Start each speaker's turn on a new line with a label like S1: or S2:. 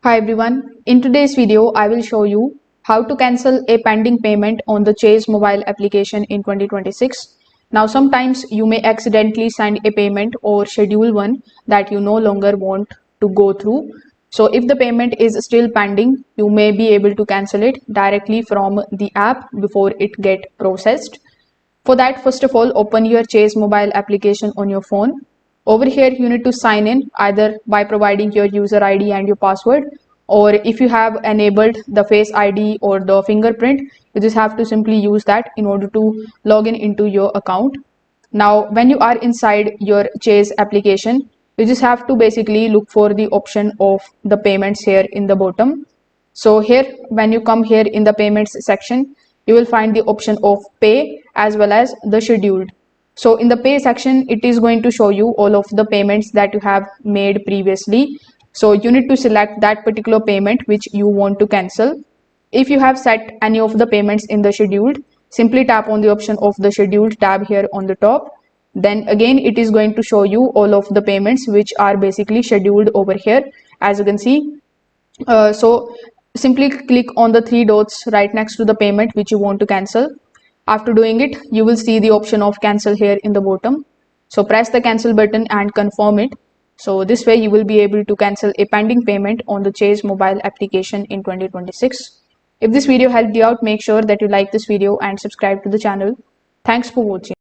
S1: Hi everyone, in today's video I will show you how to cancel a pending payment on the Chase mobile application in 2026. Now sometimes you may accidentally send a payment or schedule one that you no longer want to go through. So if the payment is still pending, you may be able to cancel it directly from the app before it get processed. For that, first of all, open your Chase mobile application on your phone. Over here, you need to sign in either by providing your user ID and your password, or if you have enabled the Face ID or the fingerprint, you just have to simply use that in order to log in into your account. Now, when you are inside your Chase application, you just have to basically look for the option of the payments here in the bottom. So here, when you come here in the payments section, you will find the option of pay as well as the scheduled. So in the pay section, it is going to show you all of the payments that you have made previously. So you need to select that particular payment which you want to cancel. If you have set any of the payments in the scheduled, simply tap on the option of the scheduled tab here on the top. Then again, it is going to show you all of the payments which are basically scheduled over here, as you can see. So simply click on the three dots right next to the payment which you want to cancel. After doing it, you will see the option of cancel here in the bottom. So press the cancel button and confirm it. So this way you will be able to cancel a pending payment on the Chase mobile application in 2026. If this video helped you out, make sure that you like this video and subscribe to the channel. Thanks for watching.